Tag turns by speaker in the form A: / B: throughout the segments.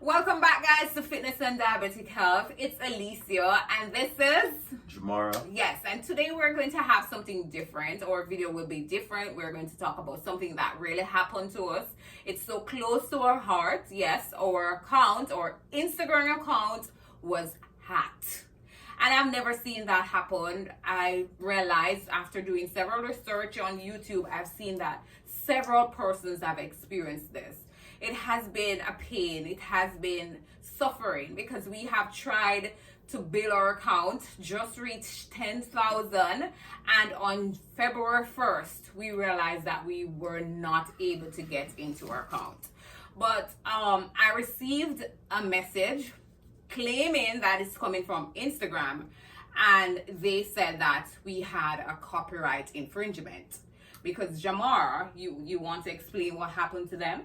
A: Welcome back, guys, to Fitness and Diabetic Health. It's Alicia, and this is
B: Jamara.
A: Yes, and today we're going to have something different. Our video will be different. We're going to talk about something that really happened to us. It's so close to our heart. Yes, our Instagram account was hacked. And I've never seen that happen. I realized after doing several research on YouTube, I've seen that several persons have experienced this. It has been a pain. It has been suffering because we have tried to build our account, just reached 10,000, and on February 1st, we realized that we were not able to get into our account. But I received a message claiming that it's coming from Instagram, and they said that we had a copyright infringement. Because Jamar, you want to explain what happened to them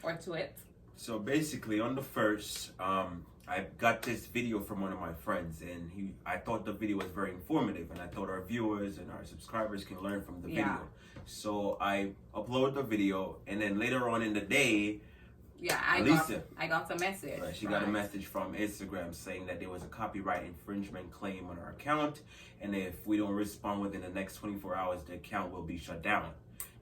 A: or to it?
B: So basically, on the first, I got this video from one of my friends, and I thought the video was very informative, and I thought our viewers and our subscribers can learn from the video. So I uploaded the video, and then later on in the day,
A: I got a message.
B: Right, she got a message from Instagram saying that there was a copyright infringement claim on our account, and if we don't respond within the next 24 hours, the account will be shut down.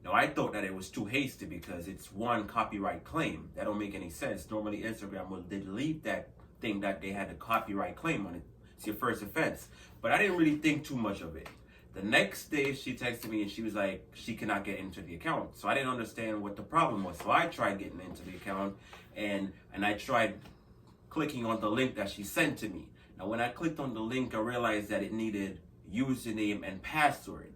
B: Now, I thought that it was too hasty because it's one copyright claim. That don't make any sense. Normally, Instagram will delete that thing that they had a copyright claim on it. It's your first offense. But I didn't really think too much of it. The next day, she texted me and she was like, she cannot get into the account. So I didn't understand what the problem was. So I tried getting into the account, and I tried clicking on the link that she sent to me. Now, when I clicked on the link, I realized that it needed username and password.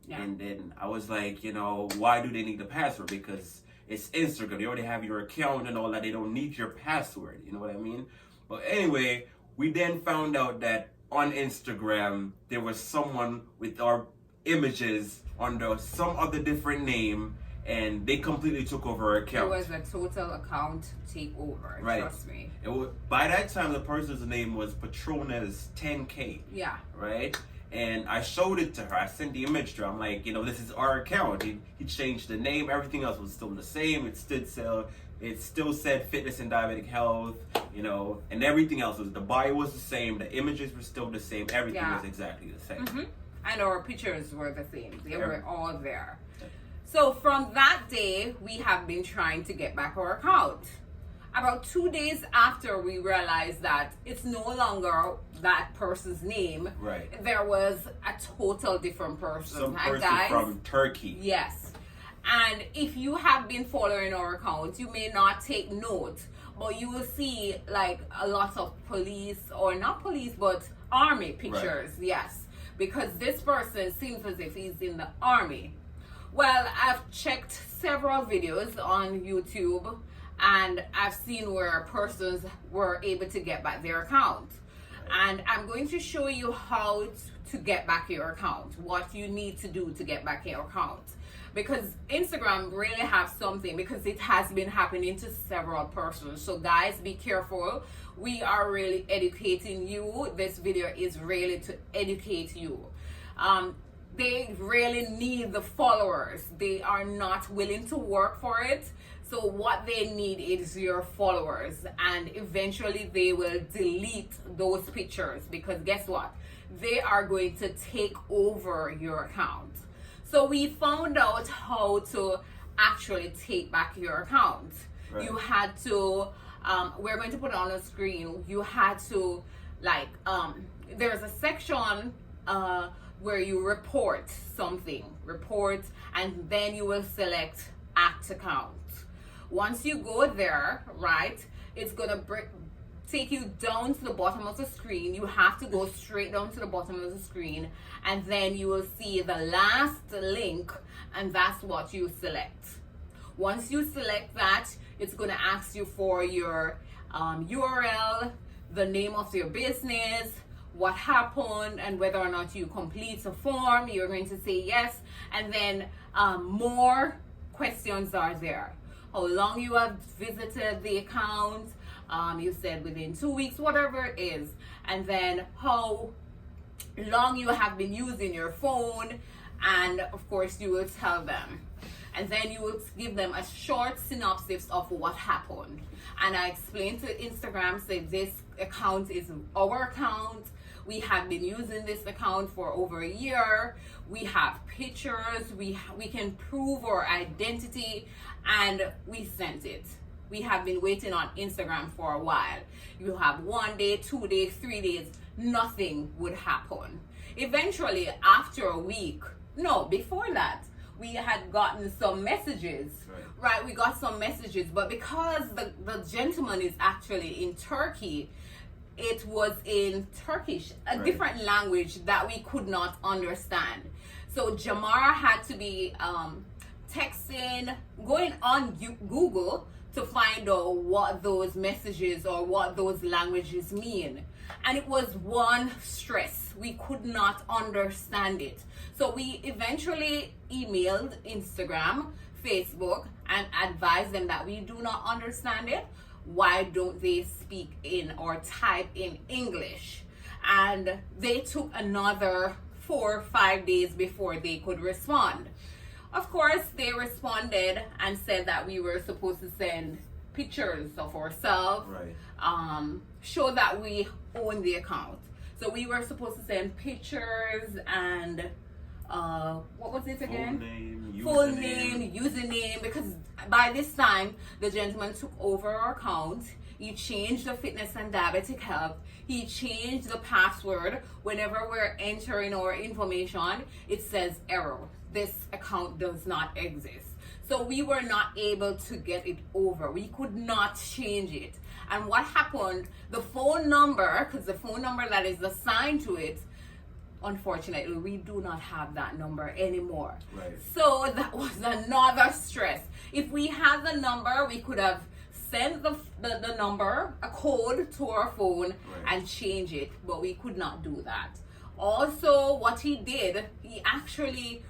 B: Yeah. And then I was like, why do they need the password? Because it's Instagram. They already have your account and all that. They don't need your password. You know what I mean? But anyway, we then found out that on Instagram, there was someone with our images under some other different name, and they completely took over our account.
A: It was a total account takeover,
B: right.
A: Trust me.
B: By that time, the person's name was Patrona's 10K.
A: Yeah. Right?
B: And I showed it to her. I sent the image to her. I'm like, this is our account. He changed the name. Everything else was still the same. It still said Fitness and Diabetic Health, and everything else the bio was the same. The images were still the same. Everything was exactly the same.
A: Mm-hmm. And our pictures were the same. They were all there. So from that day, we have been trying to get back our account. About 2 days after we realized that it's no longer that person's name,
B: right? There
A: there was a total different person.
B: Some person from Turkey.
A: Yes. And if you have been following our account, you may not take note, but you will see like a lot of police, or not police, but army pictures. Right. Yes. Because this person seems as if he's in the army. Well, I've checked several videos on YouTube, and I've seen where persons were able to get back their account. And I'm going to show you how to get back your account, what you need to do to get back your account. Because Instagram really have something, because it has been happening to several persons. So guys, be careful. We are really educating you. This video is really to educate you. They really need the followers. They are not willing to work for it. So what they need is your followers, and eventually they will delete those pictures, because guess what? They are going to take over your account. So we found out how to actually take back your account. Right. You had to, we're going to put it on the screen. You had to there's a section where you report something, and then you will select act account. Once you go there, right, it's gonna take you down to the bottom of the screen. You have to go straight down to the bottom of the screen, and then you will see the last link, and that's what you select. Once you select that, it's gonna ask you for your URL, the name of your business, what happened, and whether or not you complete a form. You're going to say yes, and then more questions are there. How long you have visited the account, you said within 2 weeks, whatever it is, and then how long you have been using your phone, and of course you will tell them. and then you will give them a short synopsis of what happened. And I explained to Instagram, say this account is our account. We have been using this account for over a year. We have pictures. We can prove our identity, and we sent it. We have been waiting on Instagram for a while. You have 1 day, 2 days, 3 days, nothing would happen. Eventually, after a week, no, before that, we had gotten some messages. Right, we got some messages, but because the gentleman is actually in Turkey, it was in Turkish, a different language that we could not understand. So Jamara had to be texting, going on Google to find out what those messages or what those languages mean. And it was one stress. We could not understand it. So we eventually emailed Instagram, Facebook, and advised them that we do not understand it. Why don't they speak in or type in English? And they took another 4 or 5 days before they could respond. Of course, they responded and said that we were supposed to send pictures of ourselves, show that we own the account. So we were supposed to send pictures and what was it again? Full name, username, because by this time the gentleman took over our account. He changed the fitness and diabetic health. He changed the password. Whenever we're entering our information, it says error. This account does not exist. So we were not able to get it over. We could not change it. And what happened, the phone number, because the phone number that is assigned to it, unfortunately, we do not have that number anymore. So that was another stress. If we had the number, we could have sent the number, a code to our phone and change it, but we could not do that. Also, what he did, he actually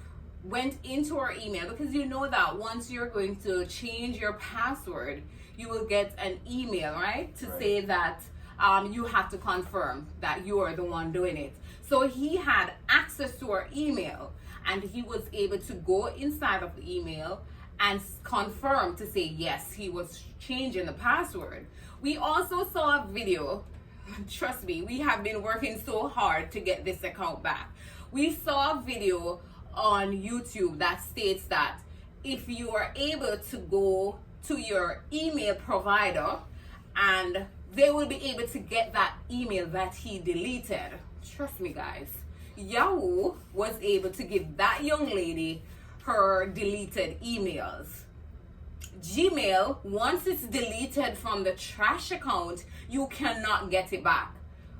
A: went into our email, because you know that once you're going to change your password, you will get an email, right? To say that you have to confirm that you are the one doing it. So he had access to our email, and he was able to go inside of the email and confirm to say yes, he was changing the password. We also saw a video. Trust me, we have been working so hard to get this account back. We saw a video on YouTube that states that if you are able to go to your email provider, and they will be able to get that email that he deleted. Trust me, guys, Yahoo was able to give that young lady her deleted emails. Gmail, once it's deleted from the trash account, you cannot get it back,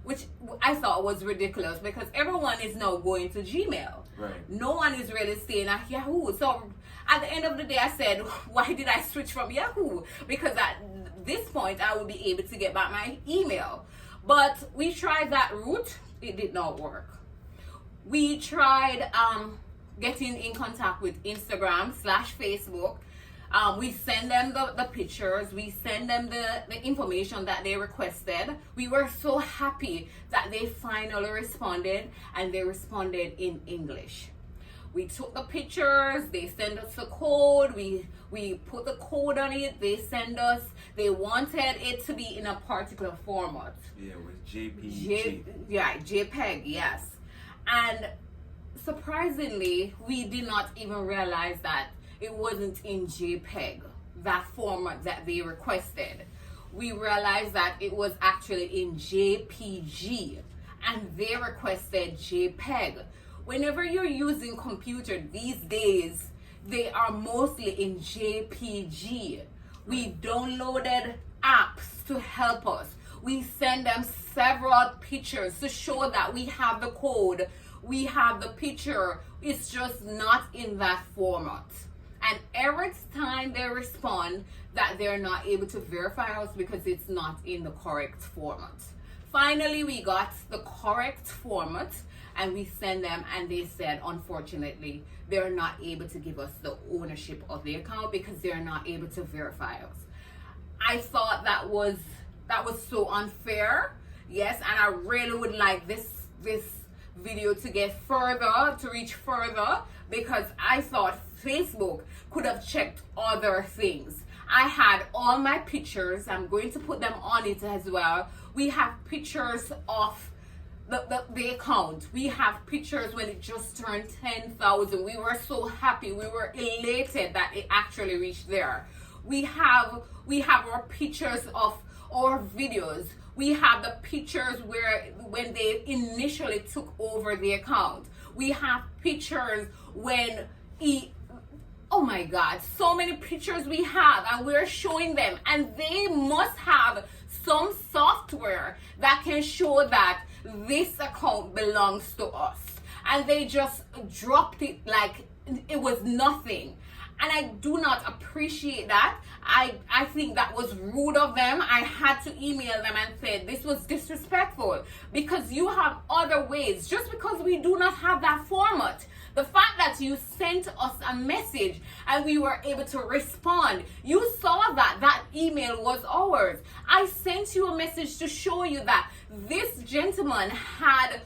A: which I thought was ridiculous, because everyone is now going to Gmail. No one is really staying at Yahoo. So at the end of the day, I said, why did I switch from Yahoo? Because at this point, I would be able to get back my email. But we tried that route. It did not work. We tried getting in contact with Instagram/Facebook. We send them the pictures. We send them the information that they requested. We were so happy that they finally responded, and they responded in English. We took the pictures. They sent us the code. We put the code on it. They send us. They wanted it to be in a particular format.
B: Yeah, with JPG.
A: JPEG, yes. And surprisingly, we did not even realize that it wasn't in JPEG, that format that they requested. We realized that it was actually in JPG, and they requested JPEG. Whenever you're using computer these days, they are mostly in JPG. We downloaded apps to help us. We send them several pictures to show that we have the code, we have the picture. It's just not in that format. And every time they respond that they're not able to verify us because it's not in the correct format. Finally, we got the correct format, and we sent them, and they said, unfortunately, they're not able to give us the ownership of the account because they're not able to verify us. I thought that was so unfair. Yes, and I really would like this video to get further, to reach further, because I thought Facebook could have checked other things. I had all my pictures. I'm going to put them on it as well. We have pictures of the account. We have pictures when it just turned 10,000. We were so happy. We were elated that it actually reached there. We have our pictures of our videos. We have the pictures when they initially took over the account. We have pictures when oh my God, so many pictures we have, and we're showing them, and they must have some software that can show that this account belongs to us, and they just dropped it like it was nothing. And I do not appreciate that. I think that was rude of them. I had to email them and say this was disrespectful, because you have other ways. Just because we do not have that format, the fact that you sent us a message and we were able to respond, you saw that email was ours. I sent you a message to show you that this gentleman had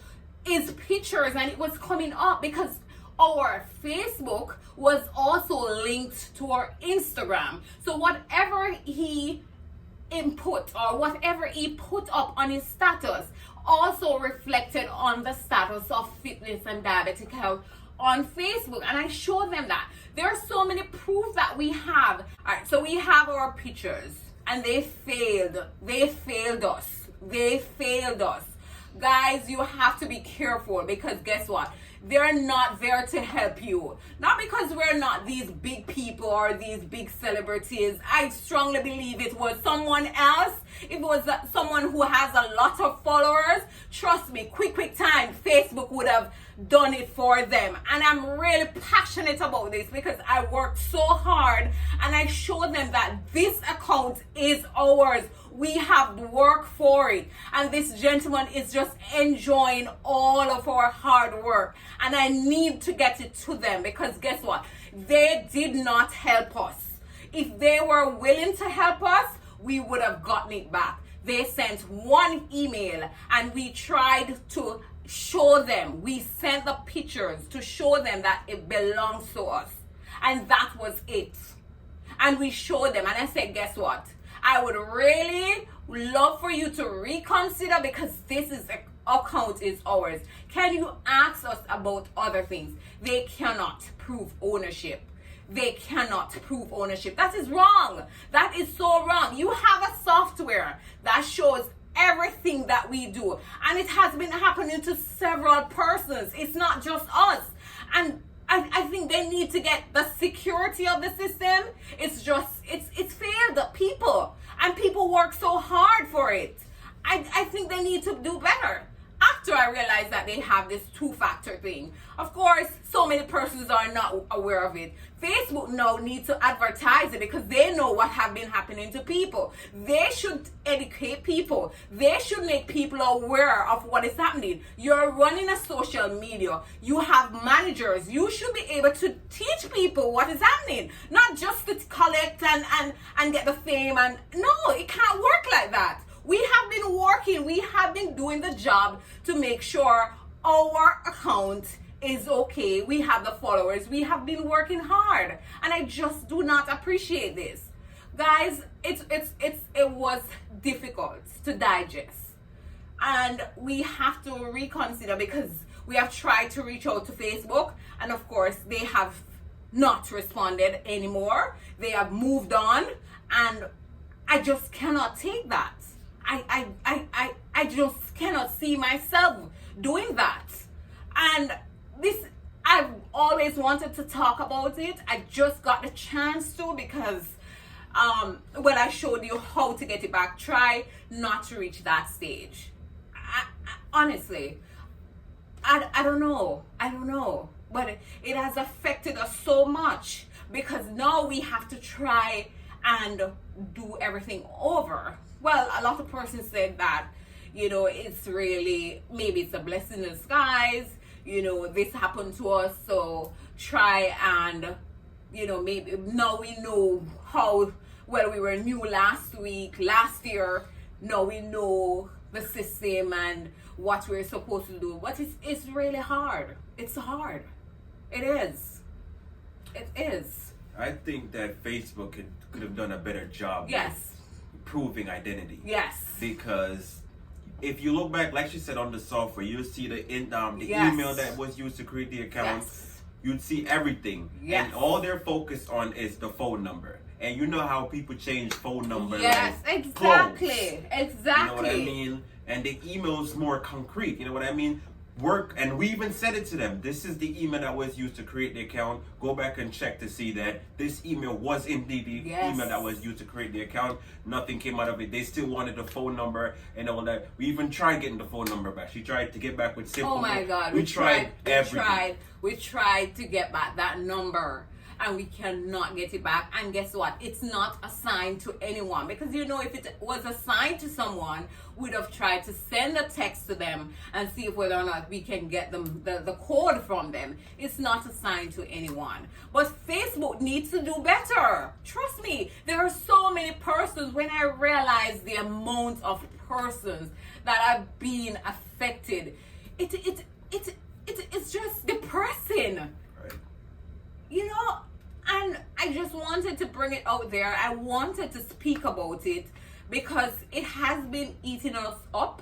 A: his pictures and it was coming up because our Facebook was also linked to our Instagram. So whatever he input or whatever he put up on his status also reflected on the status of fitness and diabetic health on Facebook. And I showed them that. There are so many proof that we have. All right, so we have our pictures and they failed. They failed us. They failed us. Guys, you have to be careful, because guess what? They're not there to help you. Not because we're not these big people or these big celebrities. I strongly believe it was someone else. If it was someone who has a lot of followers, trust me, quick time, Facebook would have done it for them. And I'm really passionate about this because I worked so hard and I showed them that this account is ours. We have worked for it, and this gentleman is just enjoying all of our hard work, and I need to get it to them, because guess what? They did not help us. If they were willing to help us, we would have gotten it back. They sent one email and we tried to show them, we sent the pictures to show them that it belongs to us, and that was it. And we showed them, and I said, guess what? I would really love for you to reconsider, because this account is ours. Can you ask us about other things? They cannot prove ownership. They cannot prove ownership. That is wrong. That is so wrong. You have a software that shows everything that we do, and it has been happening to several persons. It's not just us. And I think they need to get the security of the system. It's failed people, and people work so hard for it. I think they need to do better. After I realized that they have this two-factor thing, of course, so many persons are not aware of it. Facebook now needs to advertise it, because they know what have been happening to people. They should educate people. They should make people aware of what is happening. You're running a social media. You have managers. You should be able to teach people what is happening, not just to collect and get the fame. And no, it can't work like that. We have been working, we have been doing the job to make sure our account is okay. We have the followers. We have been working hard, and I just do not appreciate this. Guys, it was difficult to digest, and we have to reconsider, because we have tried to reach out to Facebook, and of course they have not responded anymore. They have moved on, and I just cannot take that. I just cannot see myself doing that. And this, I've always wanted to talk about it. I just got the chance to, because when I showed you how to get it back, try not to reach that stage. Honestly, I don't know, but it has affected us so much, because now we have to try and do everything over. Well, a lot of persons said that, it's really, maybe it's a blessing in disguise, this happened to us, so try and, maybe now we know how, well, we were new last year, now we know the system and what we're supposed to do. But it's really hard. It's hard. It is. It is.
B: I think that Facebook could have done a better job.
A: Yes.
B: With proving identity.
A: Yes.
B: Because if you look back, like she said, on the software, you'll see the
A: Yes.
B: email that was used to create the account.
A: Yes.
B: You'd see everything.
A: Yes.
B: And all they're focused on is the phone number. And you know how people change phone number.
A: Yes,
B: like
A: exactly.
B: clothes.
A: Exactly.
B: You know what I mean? And the email's more concrete. You know what I mean? Work, and we even said it to them. This is the email that was used to create the account. Go back and check to see that this email was indeed the
A: Yes.
B: email that was used to create the account. Nothing came out of it. They still wanted the phone number and all that. We even tried getting the phone number back. She tried to get back with simple.
A: Oh my God.
B: We tried everything.
A: We tried to get back that number and we cannot get it back. And guess what? It's not assigned to anyone, because you know, if it was assigned to someone, we'd have tried to send a text to them and see if whether or not we can get them the code from them. It's not assigned to anyone. But Facebook needs to do better. Trust me, there are so many persons. When I realize the amount of persons that have been affected, it's just depressing.
B: Right.
A: You know, and I just wanted to bring it out there. I wanted to speak about it because it has been eating us up,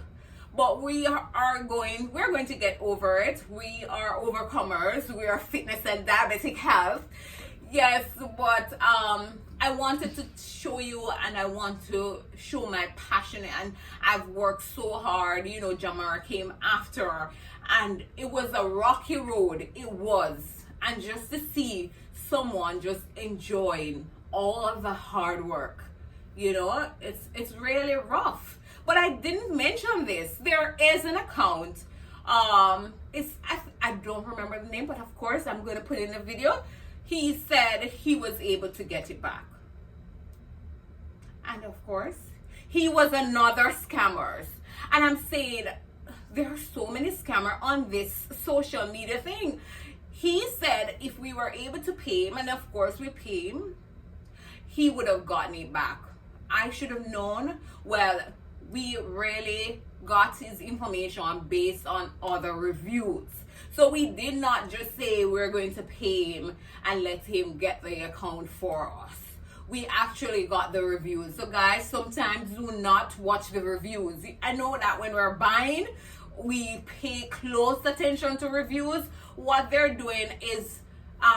A: but we're going to get over it. We are overcomers. We are fitness and diabetic health. Yes, but I wanted to show you, and I want to show my passion, and I've worked so hard. You know, Jamara came after, and it was a rocky road. It was. And just to see someone just enjoying all of the hard work, you know, it's really rough. But I didn't mention this. There is an account. I don't remember the name, but of course I'm going to put in the video. He said he was able to get it back. And of course, he was another scammer. And I'm saying there are so many scammers on this social media thing. He said if we were able to pay him, and of course we pay him, he would have gotten it back. I should have known. Well, we really got his information based on other reviews. So we did not just say we're going to pay him and let him get the account for us. We actually got the reviews. So guys, sometimes do not watch the reviews. I know that when we're buying, we pay close attention to reviews. What they're doing is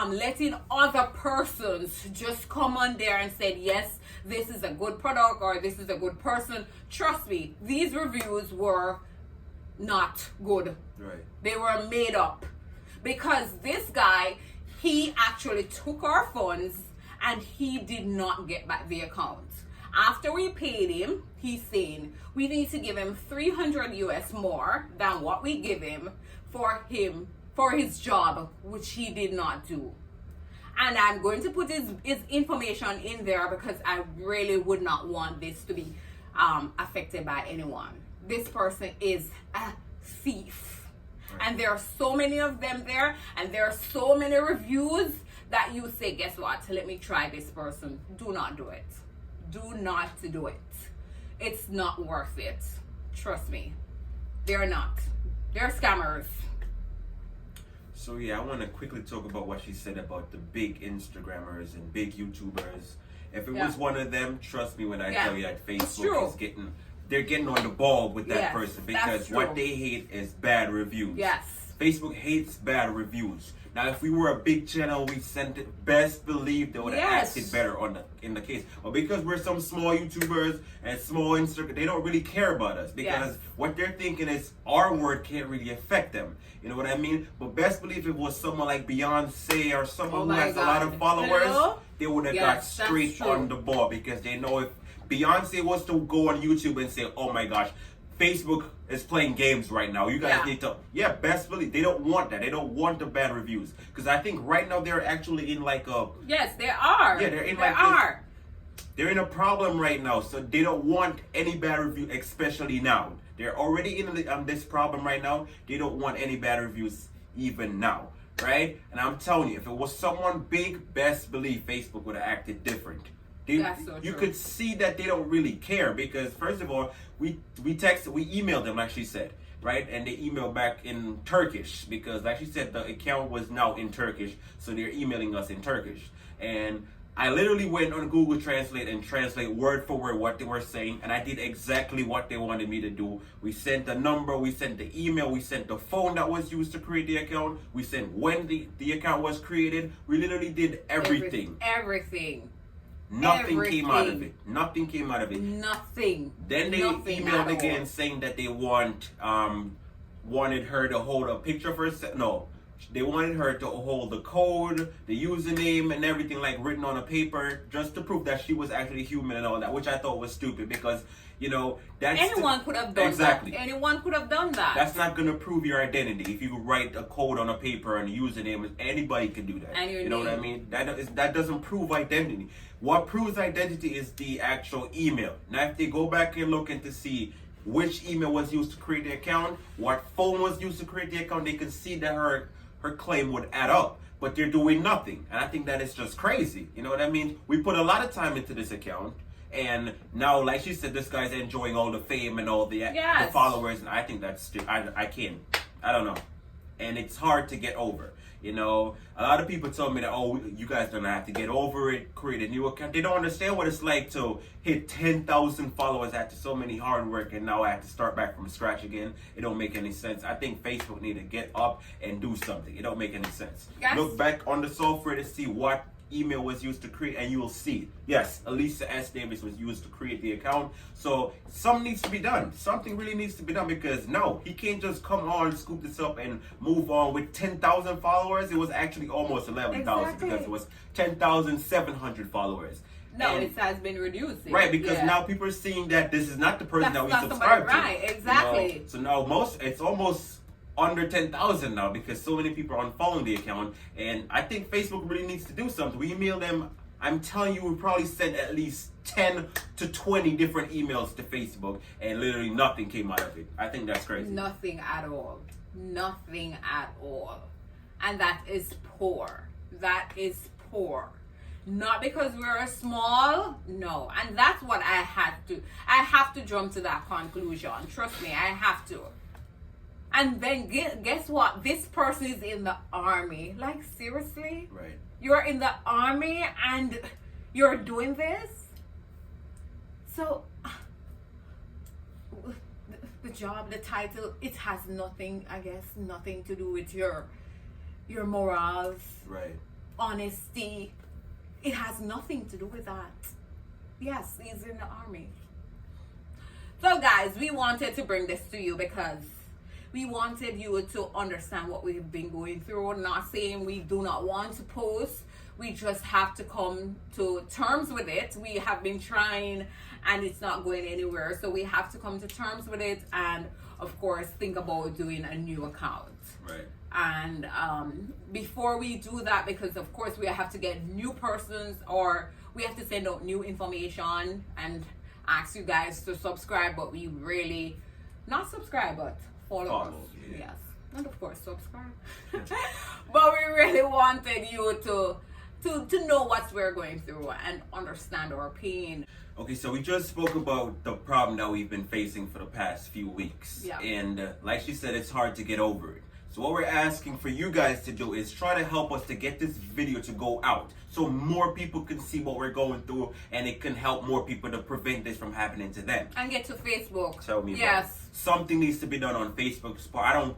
A: letting other persons just come on there and say, yes, this is a good product or this is a good person. Trust me, these reviews were not good.
B: Right.
A: They were made up. Because this guy, he actually took our funds and he did not get back the account. After we paid him, he's saying we need to give him 300 US more than what we give him for his job, which he did not do. And I'm going to put his information in there because I really would not want this to be affected by anyone. This person is a thief. Right. And there are so many of them there, and there are so many reviews that you say, guess what? Let me try this person. Do not do it. Do not do it. It's not worth it. Trust me. They're not. They're scammers.
B: So yeah, I want to quickly talk about what she said about the big Instagrammers and big YouTubers. If it was one of them, trust me when I tell you that Facebook is getting on the ball with that person, because what they hate is bad reviews.
A: Yes.
B: Facebook hates bad reviews. Now, if we were a big channel, we sent it, best believe they would have acted better in the case. But because we're some small YouTubers and small Instagram, they don't really care about us, because what they're thinking is our word can't really affect them. You know what I mean? But best believe if it was someone like Beyonce or someone who has a lot of followers, they would have got straight on the ball, because they know if Beyonce was to go on YouTube and say, oh my gosh, Facebook is playing games right now, you guys need to, best believe they don't want that. They don't want the bad reviews, because I think right now they're actually in like a
A: they are.
B: Yeah, they're in they're in a problem right now, so they don't want any bad review, especially now. They're already in this problem right now. They don't want any bad reviews even now, right? And I'm telling you, if it was someone big, best believe Facebook would have acted different.
A: That's so
B: you
A: true.
B: could see that they don't really care because first of all, we emailed them like she said, right? And they emailed back in Turkish because like she said, the account was now in Turkish, so they're emailing us in Turkish. And I literally went on Google Translate and translate word for word what they were saying, and I did exactly what they wanted me to do. We sent the number, we sent the email, we sent the phone that was used to create the account, we sent when the account was created. We literally did everything.
A: Everything.
B: Nothing came out of it. Nothing came out of it.
A: Nothing.
B: Then they
A: Nothing
B: emailed
A: at
B: again
A: all.
B: saying that they wanted her to hold a picture of herself. No, they wanted her to hold the code, the username, and everything like written on a paper just to prove that she was actually human and all that, which I thought was stupid because that's
A: Anyone could have done
B: exactly.
A: that. Anyone could have done that.
B: That's not gonna prove your identity. If you write a code on a paper and a username, anybody can do that.
A: And your
B: you know
A: name.
B: what I mean? That doesn't prove identity. What proves identity is the actual email. Now, if they go back and look and to see which email was used to create the account, what phone was used to create the account, they can see that her claim would add up. But they're doing nothing, and I think that is just crazy. You know what I mean? We put a lot of time into this account. And now, like she said, this guy's enjoying all the fame and all the followers, and I think that's I can't. I don't know, and it's hard to get over. A lot of people tell me that, oh, you guys don't have to get over it, create a new account. They don't understand what it's like to hit 10,000 followers after so many hard work, and now I have to start back from scratch again. It don't make any sense. I think Facebook need to get up and do something. It don't make any sense.
A: Yes.
B: Look back on the software to see what email was used to create, and you will see, yes, Elisa S. Davis was used to create the account. So something needs to be done. Something really needs to be done because no, he can't just come on, scoop this up, and move on with 10,000 followers. It was actually almost 11,000 because it was 10,700 followers.
A: No, it has been reduced.
B: Right, because now people are seeing that this is not the person that we
A: not
B: subscribe
A: somebody,
B: to.
A: right, exactly.
B: So now it's almost under 10,000 now because so many people are unfollowing the account, and I think Facebook really needs to do something. We email them. I'm telling you, we probably sent at least 10 to 20 different emails to Facebook, and literally nothing came out of it. I think that's crazy.
A: Nothing at all. Nothing at all. And that is poor. That is poor. Not because we're small, no. And that's what I have to jump to that conclusion. Trust me, I have to. And then guess what? This person is in the army. Like, seriously?
B: Right.
A: You're in the army and you're doing this? So, the job, the title, it has nothing, I guess, nothing to do with your morals,
B: Right.
A: honesty. It has nothing to do with that. Yes, he's in the army. So, guys, we wanted to bring this to you because we wanted you to understand what we've been going through. Not saying we do not want to post. We just have to come to terms with it. We have been trying and it's not going anywhere. So we have to come to terms with it and, of course, think about doing a new account.
B: Right.
A: And before we do that, because, of course, we have to get new persons or we have to send out new information and ask you guys to subscribe. But we really, not subscribe, but follow us.
B: Yeah.
A: Yes, and of course subscribe. But we really wanted you to know what we're going through and understand our pain.
B: Okay, so we just spoke about the problem that we've been facing for the past few weeks.
A: Yeah.
B: And like she said, it's hard to get over it. So what we're asking for you guys to do is try to help us to get this video to go out so more people can see what we're going through and it can help more people to prevent this from happening to them.
A: And get to Facebook.
B: Tell me about it.
A: Yes.
B: Something needs to be done on Facebook's part.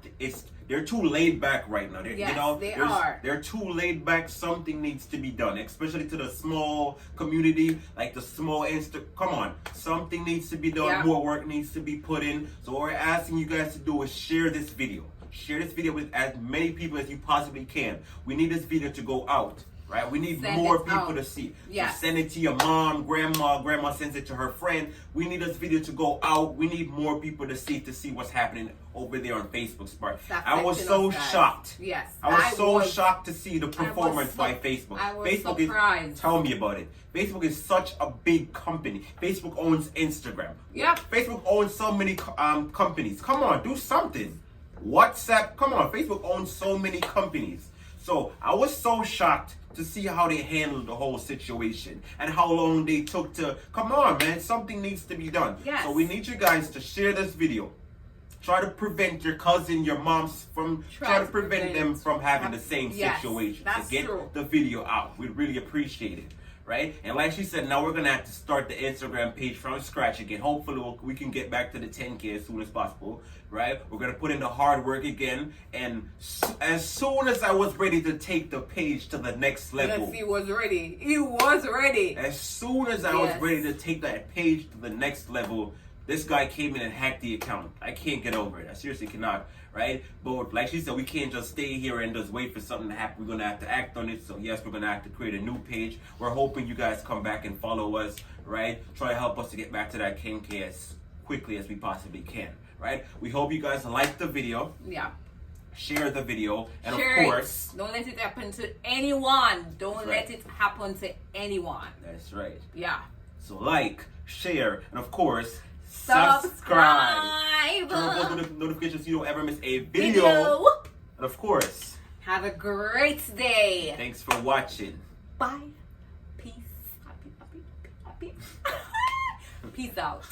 B: They're too laid back right now. They're too laid back. Something needs to be done, especially to the small community, like the small come on, something needs to be done.
A: Yeah.
B: More work needs to be put in. So what we're asking you guys to do is share this video. Share this video with as many people as you possibly can. We need this video to go out. Right? We need more people to see.
A: Yes.
B: So send it to your mom, grandma sends it to her friend. We need this video to go out. We need more people to see what's happening over there on Facebook's part. I was so shocked.
A: Yes.
B: I was shocked to see the performance by Facebook.
A: I was
B: Facebook
A: surprised.
B: Tell me about it. Facebook is such a big company. Facebook owns Instagram.
A: Yep.
B: Facebook owns so many companies. Come on, do something. WhatsApp, come on. Facebook owns so many companies. So I was so shocked to see how they handled the whole situation and how long they took to. Come on, man, something needs to be done.
A: Yes.
B: So we need you guys to share this video. Try to prevent your cousin, your moms from. Try to prevent them from having the same situation.
A: That's
B: so get
A: true.
B: the video out. We'd really appreciate it. Right? And like she said, now we're going to have to start the Instagram page from scratch again. Hopefully we can get back to the 10K as soon as possible. Right? We're going to put in the hard work again. And as soon as I was ready to take the page to the next level.
A: Yes, he was ready. He was ready.
B: As soon as I was ready to take that page to the next level, this guy came in and hacked the account. I can't get over it. I seriously cannot, right? But like she said, we can't just stay here and just wait for something to happen. We're going to have to act on it. So yes, we're going to have to create a new page. We're hoping you guys come back and follow us, right? Try to help us to get back to that 10K as quickly as we possibly can, right? We hope you guys like the video.
A: Yeah.
B: Share the video. And
A: Share
B: of course...
A: Don't let it happen to anyone. Don't let
B: right.
A: it happen to anyone.
B: That's right.
A: Yeah.
B: So like, share, and of course...
A: Subscribe.
B: Turn on post notifications so you don't ever miss a video. And of course,
A: have a great day.
B: Thanks for watching.
A: Bye. Peace. Happy. Peace out.